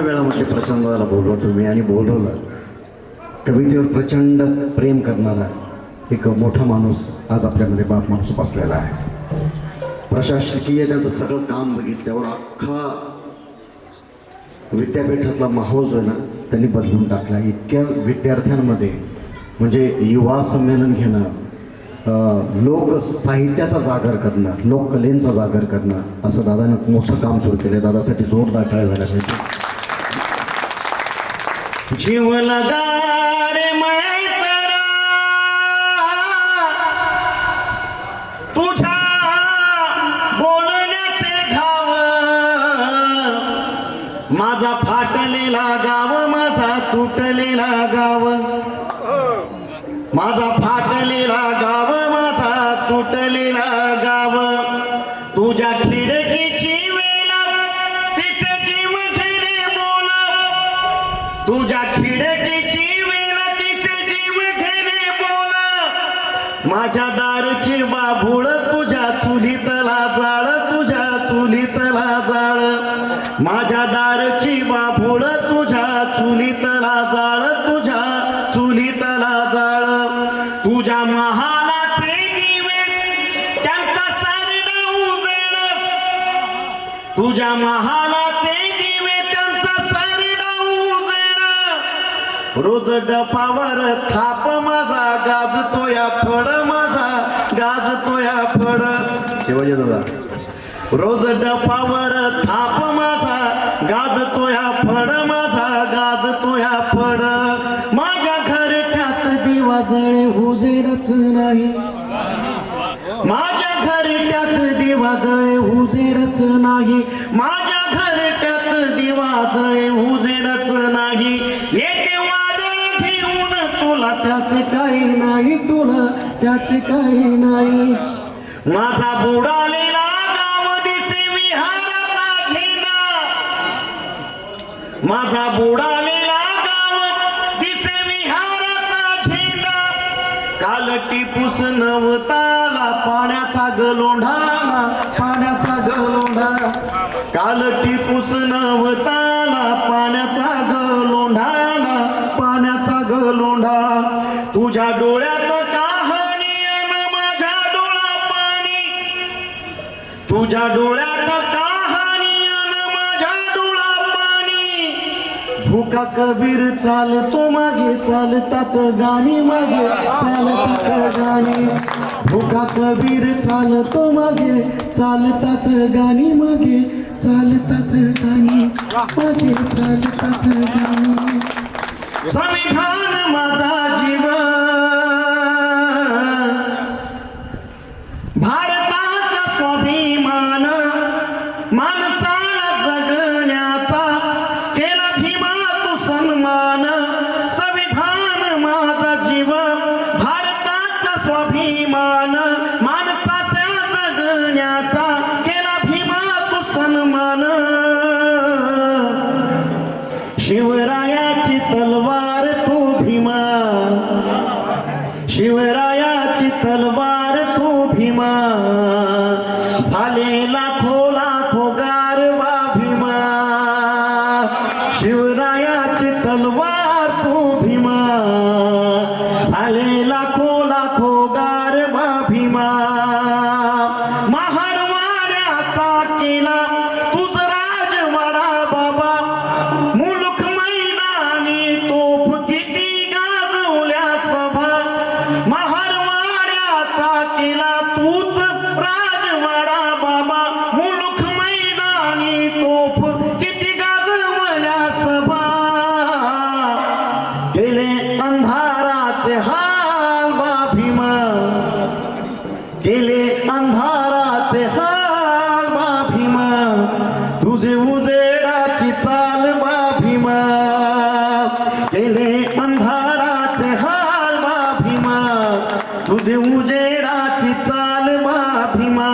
वेळामध्ये प्रचंडाला बोलवा तुम्ही आणि बोलवलं. कवितेवर प्रचंड प्रेम करणारा एक मोठा माणूस आज आपल्यामध्ये बाप माणूस बसलेला आहे. प्रशासकीय त्यांचं सगळं काम बघितल्यावर अख्खा विद्यापीठातला माहोल जो आहे ना त्यांनी बदलून टाकला. इतक्या विद्यार्थ्यांमध्ये म्हणजे युवा संमेलन घेणं, लोक साहित्याचा जागर करणं, लोककलेंचा जागर करणं, असं दादानं मोठं काम सुरू केलं. दादासाठी जोरदार टाळ्या झाल्या पाहिजे. जीव लगा रे मैत्रा तुझ्या बोलण्याचे घाव, माझा फाटलेला गाव, माझा तुटलेला गाव, माझा फाटलेला गाव, माझा तुटलेला गाव, तुझ्या खिडकीची वेला तिचे जीव घेणे बोल, तुझ्या खिडकीची वेला तिचे जीव घेणे बोल, माझ्या दारची बाभूळ तुझ्या चुलीतला जाळ, तुझ्या चुलीतला जाळ, माझ्या दारची बाभूळ तुझ्या चुलीतला जाळ, तुझ्या चुलीतला जाळ, तुझ्या महालाचे दिवे त्यांचा सारडा उजेड, तुझ्या महालाचे दिवे त्यांचा सारडा उजेड, रोज डफावर थाप माझा गाजतो या फड, माझा गाजतो या फड, शिवाजी दादा रोज डफावर थाप माझा गाजतो या फड, माझा गाजतो या फड, माझ्या घरट्यात दिवा जळे उजेडच नाही, माझ्या घरट्यात दिवा जळे उजेडच नाही, माझ्या घरट्यात दिवा जळे उजेडच नाही, येते वादळ घेऊन तुला त्याचे काही नाही, तुला त्याचे काही नाही, माझा बुडालेला गाव दिसे विहाराचा झेंडा, माझा बुडालेला गाव दिसे विहाराचा झेंडा, काल टिपूस नवताला पाण्याचा गलोंढाला, पाण्याचा गलोंढा, काल टिपूस नवताला पाण्याचा गलोंढाला, पाण्याचा गलोंढा, तुझ्या डोळ्यात कहाणी अन माझ्या डोळा पाणी, तुझ्या डोळ्यात कहाणी अन माझ्या डोळा पाणी, भुका कबीर चालतो मागे चालतात गाणी, मागे चालतात गाणी, भुका कबीर चालतो मागे चालतात गाणी, मागे चालतात गाणी, मागे चालतात गाणी, संविधान माझा जीव, भारताचा स्वाभिमान, माणसाला जगण्याचा केला भीमा तू सन्मान, संविधान माझा जीव, भारताचा स्वाभिमान, माणसाच्या जगण्याचा केला भीमा तू सन्मान, शिवरायाची तलवार तू भीमा, शिवरायाची तलवार तू भीमा, झाले लाखो लाखो गारवा भीमा, शिवरायाची तलवार तू भीमा, झाले लाखो लाखो गारवा भीमा, महारवाड्याचा केला तुझ राजवाडा बाबा, मुलुख मैदानी तोफ किती गाजवल्या सभा, महारवाड्याचा केला तूच राजवाडा बाबा, मुलुख मैदानी तोफ किती गाजवल्या सभा, गेले अंधाराचे हाल बा भीमा, गेले अंधाराचे हाल बा भीमा, तुझे उजेडाची चाल बा भीमा, गेले अंधाराचे हाल बा भीमा, तुझे उजेडाची चाल बा भीमा,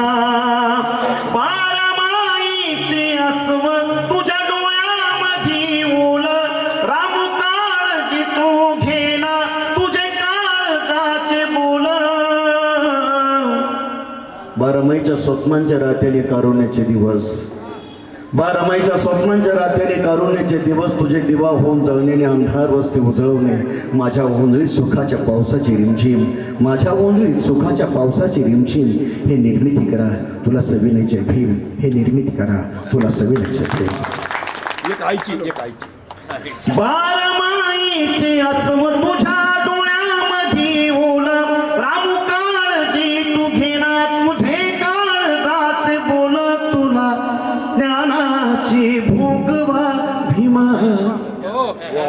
पारमाईचे अस्व तुझ्या डोळ्यामध्ये ओल, रामू काळजी तू घेना तुझे काळजाचे बोल, 12 मईच्या स्वप्नांच्या रात्याने कारुण्याचे दिवस, बारामाईच्या स्वप्नांच्या रात्याने कारुण्याचे दिवस तुझे दिवा होऊन जळण्याने अंधार वस्ती उजळवणे माझ्या ओंजळीत सुखाच्या पावसाची रिमझिम माझ्या ओंजळीत सुखाच्या पावसाची रिमझिम हे निर्मिती करा तुला सविनेचे भीम हे निर्मिती करा तुला सविनेचे भीम एक आईची बारामाईचे अस्व तुझ्या डोळ्यामध्ये ओल रामू काळजी तू घेणार तुझे काळजाचे बोल तुला ज्ञानाची भूकवा भीमा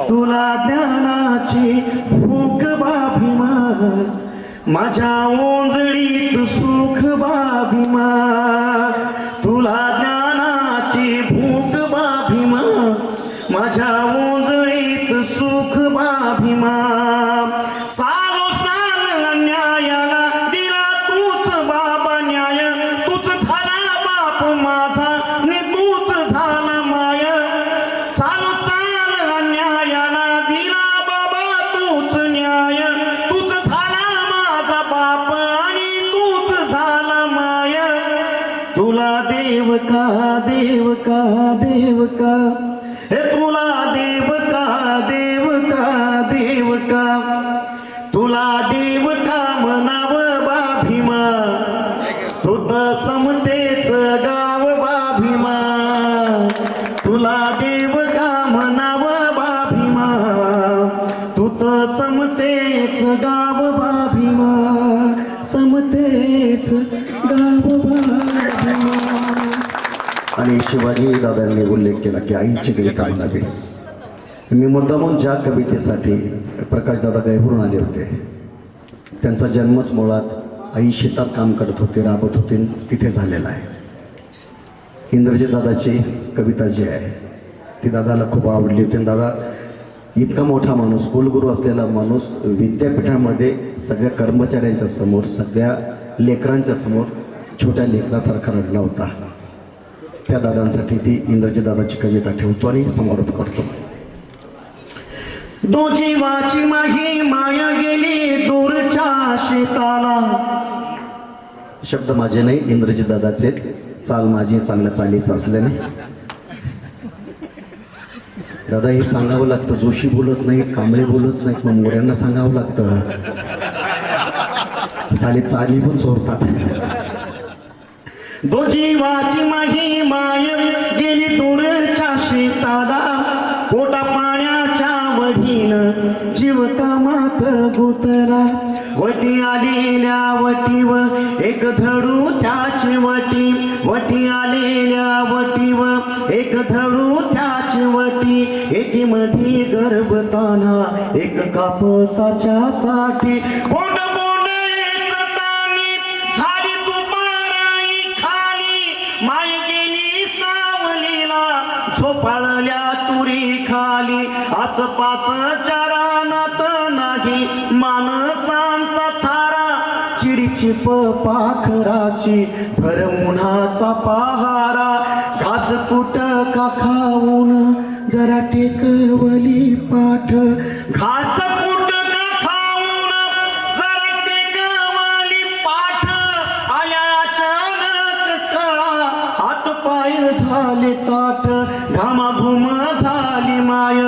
तुला ज्ञानाची भूकवा भीमा माझ्या ओंजळीत सुख बा भीमा तुला ज्ञानाची भूकवा भीमा माझ्या ओंजळीत सुख बा भीमा सालो साल अन्यायाला दिला तूच बाबा न्याय तूच झाला बाप माझा ने तूच झाला माय सालो साल अन्यायाला दिला बाबा तूच न्याय तूच झाला माझा बाप आणि तूच झाला माय तुला देव का देव का देव का हे तुला देव का देव का देव का तुला देव का म्हणाव बा भीमा तू तर समतेच गाव बा भीमा तुला देव का म्हणाव बा भीमा तू तर समतेच गाव बा भीमा समतेच गाव बा भीमा. आणि शिवाजी दादांनी उल्लेख केला की आईची कविता म्हणावी. मी मुद्दामून ज्या कवितेसाठी प्रकाशदादा गायभरून आले होते त्यांचा जन्मच मुळात आई शेतात काम करत होते राबत होते तिथे झालेला आहे. इंद्रजित दादाची कविता जी आहे ती दादाला खूप आवडली होती. दादा इतका मोठा माणूस कुलगुरू असलेला माणूस विद्यापीठामध्ये सगळ्या कर्मचाऱ्यांच्या समोर सगळ्या लेकरांच्या समोर छोट्या लेकरासारखा रडला होता. त्या दादांसाठी ती इंद्रजित दादाची कविता ठेवतो आणि समारोप करतो. दो जीवाची माही माय गेली दूरच्या शेताला. शब्द माझे नाही इंद्रजित दादाचे चाल माझी चांगल्या चालीचं असल्याने दादा हे सांगावं लागतं. जोशी बोलत नाहीत कांबळे बोलत नाहीत मग मोऱ्यांना सांगावं लागतं. साली चाली पण चोरतात. दो जीवाची माही माय गेली दूरच्या शेताला पोटा पाण्याच्या वढीन जीव कामात गुतला. वटी आलेल्या वटीव एक धडू त्याची वटी वटी आलेल्या वटीव एक धडू त्याची वटी एकीमधी गर्भताना एक कापसाच्या साठी बोंड बोंड एकतानी झाली तुपाराई खाली माय गेली सावलीला झोपाळल्या तुरी खाली आसपास रानात नाही माणसांचा थारा चिडीचिप पाखराची भर उन्हाचा पहारा घास कुट का खाऊन जरा टेकवली पाठ घास कुट का खाऊन जरा टेकवली पाठ आल्या अचानक कळा हात पाय झाले ताट घामाघूम झाली माय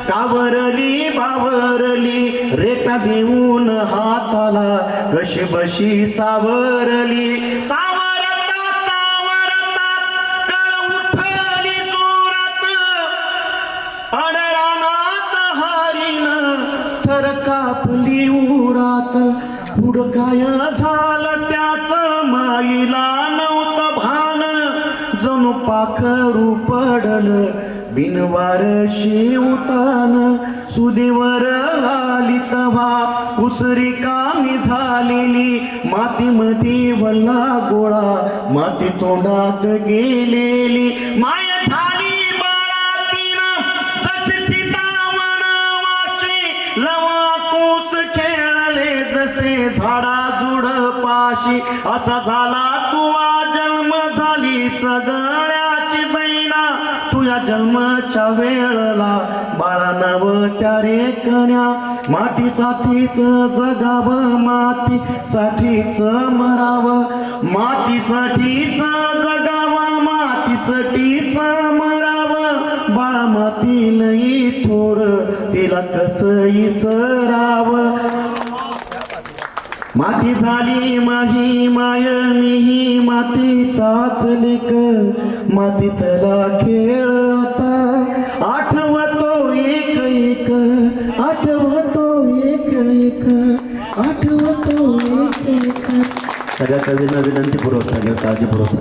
कावरली बावरली रेटा देऊन हाताला कशी बशी सावरली सावरता सावरता कळ उठली जोरात अडरानात हरीन थर कापली उरात पुढं काय झालं त्याच माईला नव्हतं भान जणू पाखरू पडलं बिनवार शिवतान सुदेवर आली तव्हा उसरी कामी झालेली मातीमध्ये वल्ला गोळा माती तोंडात गेलेली माय झाली बाळातीनं जशी सीता वनवाशी लवा कोस खेळले जसे झाडा जुड पाशी असा झाला तुवा जन्म झाली सगळ्याची बहिणा तुझ्या जन्माच्या वेळेला बाळा नव त्या रेकण्या मातीसाठीच जगाव मातीसाठीच मराव मातीसाठीच जगाव माती मातीसाठीचा मराव बाळा माती लई थोर तिला कसं इसराव माती झाली माही माय मीही मातीचाच लेक मातीतला खेळ आता आठवतो एक एक आठवतो एक एक आठवतो एक एक. सगळ्या कवींना विनंतीपूर्वक सगळ्या काळजीपूर्वक